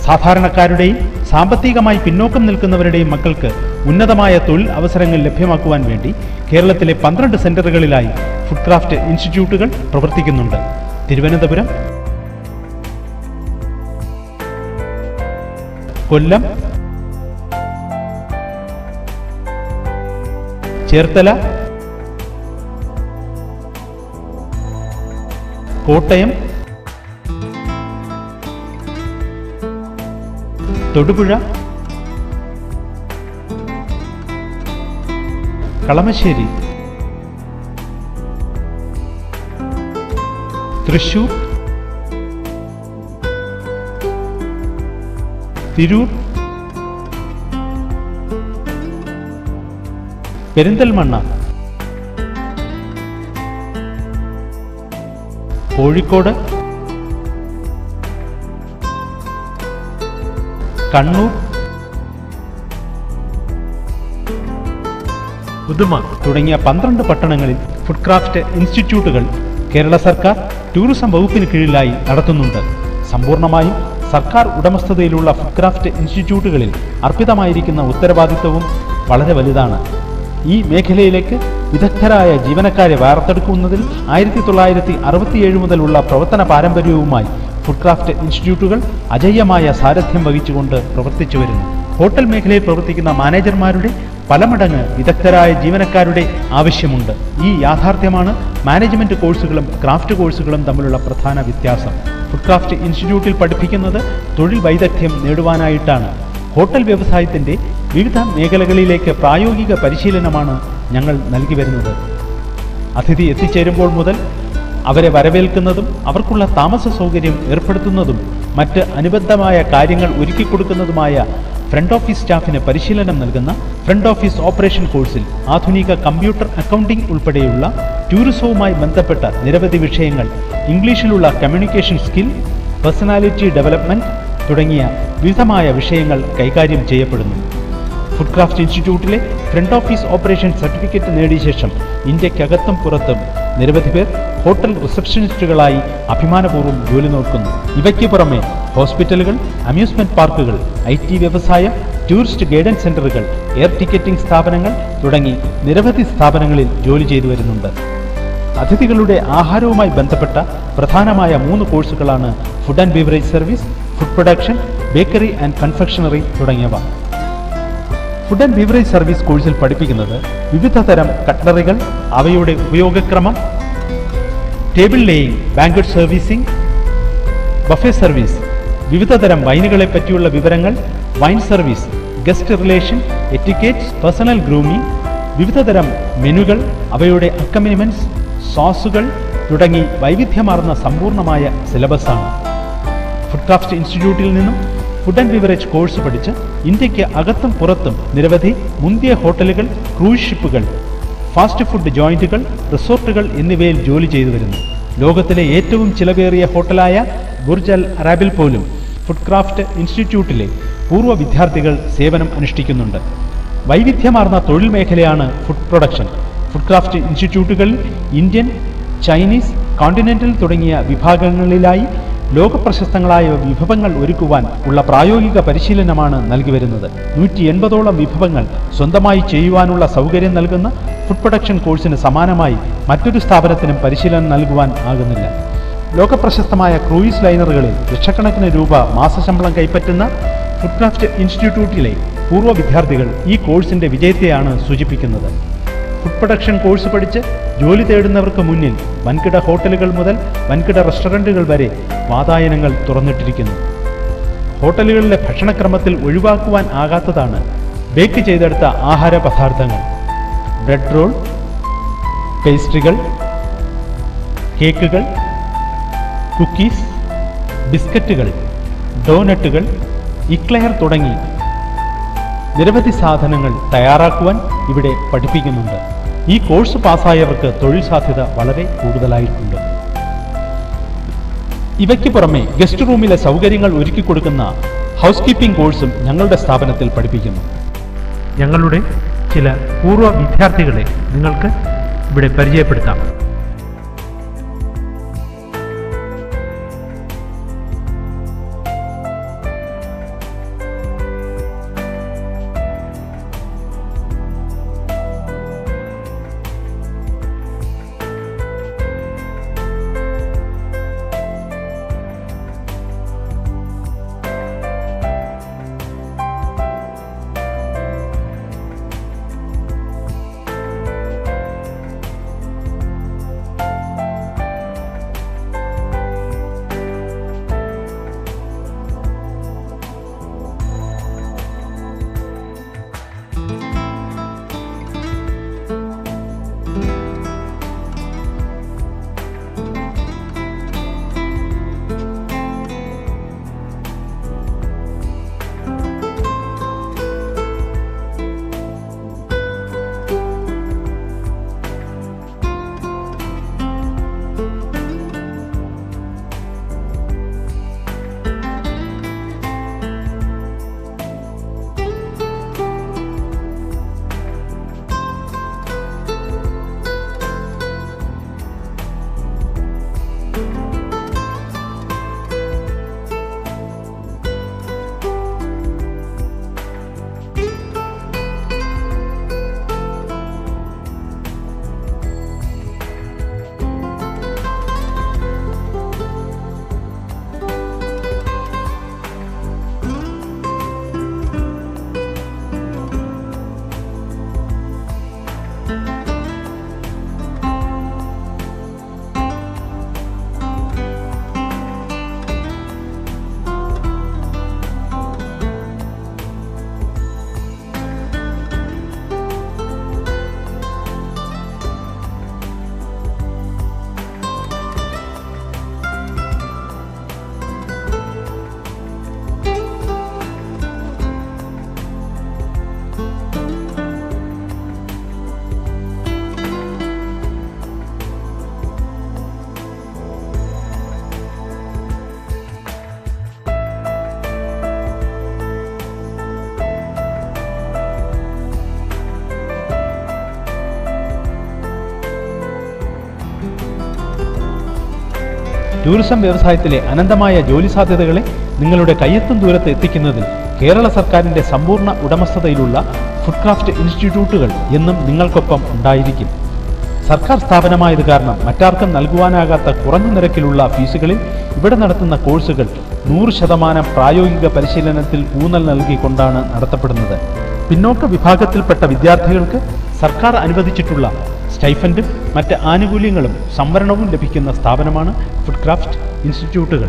സാധാരണക്കാരുടെയും സാമ്പത്തികമായി പിന്നോക്കം നിൽക്കുന്നവരുടെയും മക്കൾക്ക് ഉന്നതമായ തൊഴിൽ അവസരങ്ങൾ ലഭ്യമാക്കുവാൻ വേണ്ടി കേരളത്തിലെ 12 സെന്ററുകളിലായി ഫുഡ് ക്രാഫ്റ്റ് ഇൻസ്റ്റിറ്റ്യൂട്ടുകൾ പ്രവർത്തിക്കുന്നുണ്ട്. തിരുവനന്തപുരം, കൊല്ലം, ചേർത്തല, കോട്ടയം, തൊടുപുഴ, കളമശ്ശേരി, തൃശൂർ, തിരൂർ, പെരിന്തൽമണ്ണ, കോഴിക്കോട്, കണ്ണൂർ, ഉദുമ തുടങ്ങിയ 12 പട്ടണങ്ങളിൽ ഫുഡ് ക്രാഫ്റ്റ് ഇൻസ്റ്റിറ്റ്യൂട്ടുകൾ കേരള സർക്കാർ ടൂറിസം വകുപ്പിന് കീഴിലായി നടത്തുന്നുണ്ട്. സമ്പൂർണ്ണമായും സർക്കാർ ഉടമസ്ഥതയിലുള്ള ഫുഡ് ക്രാഫ്റ്റ് ഇൻസ്റ്റിറ്റ്യൂട്ടുകളിൽ അർപ്പിതമായിരിക്കുന്ന ഉത്തരവാദിത്വവും വളരെ വലുതാണ്. ഈ മേഖലയിലേക്ക് വിദഗ്ധരായ ജീവനക്കാരെ വാർത്തെടുക്കുന്നതിൽ 1967 മുതലുള്ള പ്രവർത്തന പാരമ്പര്യവുമായി ഫുഡ് ക്രാഫ്റ്റ് ഇൻസ്റ്റിറ്റ്യൂട്ടുകൾ അജയ്യമായ സാരഥ്യം വഹിച്ചുകൊണ്ട് പ്രവർത്തിച്ചു വരുന്നു. ഹോട്ടൽ മേഖലയിൽ പ്രവർത്തിക്കുന്ന മാനേജർമാരുടെ പല മടങ്ങ് വിദഗ്ധരായ ജീവനക്കാരുടെ ആവശ്യമുണ്ട്. ഈ യാഥാർത്ഥ്യമാണ് മാനേജ്മെന്റ് കോഴ്സുകളും ക്രാഫ്റ്റ് കോഴ്സുകളും തമ്മിലുള്ള പ്രധാന വ്യത്യാസം. ഫുഡ് ക്രാഫ്റ്റ് ഇൻസ്റ്റിറ്റ്യൂട്ടിൽ പഠിപ്പിക്കുന്നത് തൊഴിൽ വൈദഗ്ധ്യം നേടുവാനായിട്ടാണ്. ഹോട്ടൽ വ്യവസായത്തിന്റെ വിവിധ മേഖലകളിലേക്ക് പ്രായോഗിക പരിശീലനമാണ് ഞങ്ങൾ നൽകി വരുന്നത്. അതിഥി എത്തിച്ചേരുമ്പോൾ മുതൽ അവരെ വരവേൽക്കുന്നതും അവർക്കുള്ള താമസ സൗകര്യം ഏർപ്പെടുത്തുന്നതും മറ്റ് അനുബന്ധമായ കാര്യങ്ങൾ ഒരുക്കിക്കൊടുക്കുന്നതുമായ ഫ്രണ്ട് ഓഫീസ് സ്റ്റാഫിന് പരിശീലനം നൽകുന്ന ഫ്രണ്ട് ഓഫീസ് ഓപ്പറേഷൻ കോഴ്സിൽ ആധുനിക കമ്പ്യൂട്ടർ അക്കൗണ്ടിംഗ് ഉൾപ്പെടെയുള്ള ടൂറിസവുമായി ബന്ധപ്പെട്ട നിരവധി വിഷയങ്ങൾ, ഇംഗ്ലീഷിലുള്ള കമ്മ്യൂണിക്കേഷൻ സ്കിൽ, പേഴ്സണാലിറ്റി ഡെവലപ്മെന്റ് തുടങ്ങിയ വിവിധമായ വിഷയങ്ങൾ കൈകാര്യം ചെയ്യപ്പെടുന്നു. ഫുഡ് ക്രാഫ്റ്റ് ഇൻസ്റ്റിറ്റ്യൂട്ടിലെ ഫ്രണ്ട് ഓഫീസ് ഓപ്പറേഷൻ സർട്ടിഫിക്കറ്റ് നേടിയ ശേഷം ഇന്ത്യക്കകത്തും പുറത്തും നിരവധി പേർ ഹോട്ടൽ റിസപ്ഷനിസ്റ്റുകളായി അഭിമാനപൂർവ്വം ജോലി നോക്കുന്നു. ഇവയ്ക്ക് പുറമെ ഹോസ്പിറ്റലുകൾ, അമ്യൂസ്മെന്റ് പാർക്കുകൾ, IT വ്യവസായം, ടൂറിസ്റ്റ് ഗൈഡൻസ് സെന്ററുകൾ, എയർ ടിക്കറ്റിംഗ് സ്ഥാപനങ്ങൾ തുടങ്ങി നിരവധി സ്ഥാപനങ്ങളിൽ ജോലി ചെയ്തു വരുന്നുണ്ട്. അതിഥികളുടെ ആഹാരവുമായി ബന്ധപ്പെട്ട പ്രധാനമായ 3 കോഴ്സുകളാണ് food and beverage service, food production, bakery and confectionery തുടങ്ങിയവ. ഫുഡ് ആൻഡ് ബീവറേജ് സർവീസ് കോഴ്സിൽ പഠിപ്പിക്കുന്നത് വിവിധ തരം കട്ട്ലറികൾ, അവയുടെ ഉപയോഗക്രമം, table laying, banquet servicing, buffet service, വിവിധ തരം വൈനുകളെ പറ്റിയുള്ള വിവരങ്ങൾ, wine service, guest relation, etiquettes, personal grooming, വിവിധ തരം മെനുകൾ, അവയുടെ അക്കമിനിമെന്റ്സ്, സോസുകൾ തുടങ്ങി വൈവിധ്യമാർന്ന സമ്പൂർണ്ണമായ സിലബസാണ്. ഫുഡ് ക്രാഫ്റ്റ് ഇൻസ്റ്റിറ്റ്യൂട്ടിൽ നിന്നും ഫുഡ് ആൻഡ് ബീവറേജ് കോഴ്സ് പഠിച്ച് ഇന്ത്യക്ക് അകത്തും പുറത്തും നിരവധി മുന്തിയ ഹോട്ടലുകൾ, ക്രൂസ് ഷിപ്പുകൾ, ഫാസ്റ്റ് ഫുഡ് ജോയിന്റുകൾ, റിസോർട്ടുകൾ എന്നിവയിൽ ജോലി ചെയ്തു വരുന്നു. ലോകത്തിലെ ഏറ്റവും ചിലവേറിയ ഹോട്ടലായ ബുർജ് അൽ അറാബിൽ പോലും ഫുഡ് ക്രാഫ്റ്റ് ഇൻസ്റ്റിറ്റ്യൂട്ടിലെ പൂർവ്വ വിദ്യാർത്ഥികൾ സേവനം അനുഷ്ഠിക്കുന്നുണ്ട്. വൈവിധ്യമാർന്ന തൊഴിൽ മേഖലയാണ് ഫുഡ് പ്രൊഡക്ഷൻ. ഫുഡ് ക്രാഫ്റ്റ് ഇൻസ്റ്റിറ്റ്യൂട്ടുകളിൽ ഇന്ത്യൻ, ചൈനീസ്, കോണ്ടിനെന്റൽ തുടങ്ങിയ വിഭാഗങ്ങളിലായി ലോകപ്രശസ്തങ്ങളായ വിഭവങ്ങൾ ഒരുക്കുവാൻ ഉള്ള പ്രായോഗിക പരിശീലനമാണ് നൽകി വരുന്നത്. 180ഓളം വിഭവങ്ങൾ സ്വന്തമായി ചെയ്യുവാനുള്ള സൗകര്യം നൽകുന്ന ഫുഡ് പ്രൊഡക്ഷൻ കോഴ്സിന് സമാനമായി മറ്റൊരു സ്ഥാപനത്തിനും പരിശീലനം നൽകുവാൻ ആകുന്നില്ല. ലോകപ്രശസ്തമായ ക്രൂയിസ് ലൈനറുകളിൽ ലക്ഷക്കണക്കിന് രൂപ മാസശമ്പളം കൈപ്പറ്റുന്ന ഫുഡ് ക്രാഫ്റ്റ് ഇൻസ്റ്റിറ്റ്യൂട്ടിലെ പൂർവ്വ വിദ്യാർത്ഥികൾ ഈ കോഴ്സിന്റെ വിജയത്തെയാണ് സൂചിപ്പിക്കുന്നത്. ഫുഡ് പ്രൊഡക്ഷൻ കോഴ്സ് പഠിച്ച് ജോലി തേടുന്നവർക്ക് മുന്നിൽ വൻകിട ഹോട്ടലുകൾ മുതൽ വൻകിട റെസ്റ്റോറൻറ്റുകൾ വരെ വാതായനങ്ങൾ തുറന്നിട്ടിരിക്കുന്നു. ഹോട്ടലുകളിലെ ഭക്ഷണക്രമത്തിൽ ഒഴിവാക്കുവാൻ ആകാത്തതാണ് ബേക്ക് ചെയ്തെടുത്ത ആഹാര പദാർത്ഥങ്ങൾ. ബ്രെഡ് റോൾ, പേസ്ട്രികൾ, കേക്കുകൾ, കുക്കീസ്, ബിസ്ക്കറ്റുകൾ, ഡോനട്ടുകൾ, ഇക്ലെയർ തുടങ്ങി നിരവധി സാധനങ്ങൾ തയ്യാറാക്കുവാൻ ഇവിടെ പഠിപ്പിക്കുന്നുണ്ട്. ഈ കോഴ്സ് പാസ്സായവർക്ക് തൊഴിൽ സാധ്യത വളരെ കൂടുതലായിട്ടുണ്ട്. ഇവയ്ക്ക് പുറമെ ഗസ്റ്റ് റൂമിലെ സൗകര്യങ്ങൾ ഒരുക്കിക്കൊടുക്കുന്ന ഹൗസ് കീപ്പിംഗ് കോഴ്സും ഞങ്ങളുടെ സ്ഥാപനത്തിൽ പഠിപ്പിക്കുന്നു. ഞങ്ങളുടെ ചില പൂർവ്വ വിദ്യാർത്ഥികളെ നിങ്ങൾക്ക് ഇവിടെ പരിചയപ്പെടുത്താം. ടൂറിസം വ്യവസായത്തിലെ അനന്തമായ ജോലി സാധ്യതകളെ നിങ്ങളുടെ കയ്യെത്തും ദൂരത്ത് എത്തിക്കുന്നതിൽ കേരള സർക്കാരിൻ്റെ സമ്പൂർണ്ണ ഉടമസ്ഥതയിലുള്ള ഫുഡ് ക്രാഫ്റ്റ് ഇൻസ്റ്റിറ്റ്യൂട്ടുകൾ എന്നും നിങ്ങൾക്കൊപ്പം ഉണ്ടായിരിക്കും. സർക്കാർ സ്ഥാപനമായത് കാരണം മറ്റാർക്കും നൽകുവാനാകാത്ത കുറഞ്ഞ നിരക്കിലുള്ള ഫീസുകളിൽ ഇവിടെ നടത്തുന്ന കോഴ്സുകൾ 100% പ്രായോഗിക പരിശീലനത്തിൽ ഊന്നൽ നൽകിക്കൊണ്ടാണ് നടത്തപ്പെടുന്നത്. പിന്നോക്ക വിഭാഗത്തിൽപ്പെട്ട വിദ്യാർത്ഥികൾക്ക് സർക്കാർ അനുവദിച്ചിട്ടുള്ള സ്റ്റൈഫൻഡും മറ്റ് ആനുകൂല്യങ്ങളും സംവരണവും ലഭിക്കുന്ന സ്ഥാപനമാണ് ഫുഡ് ക്രാഫ്റ്റ് ഇൻസ്റ്റിറ്റ്യൂട്ടുകൾ.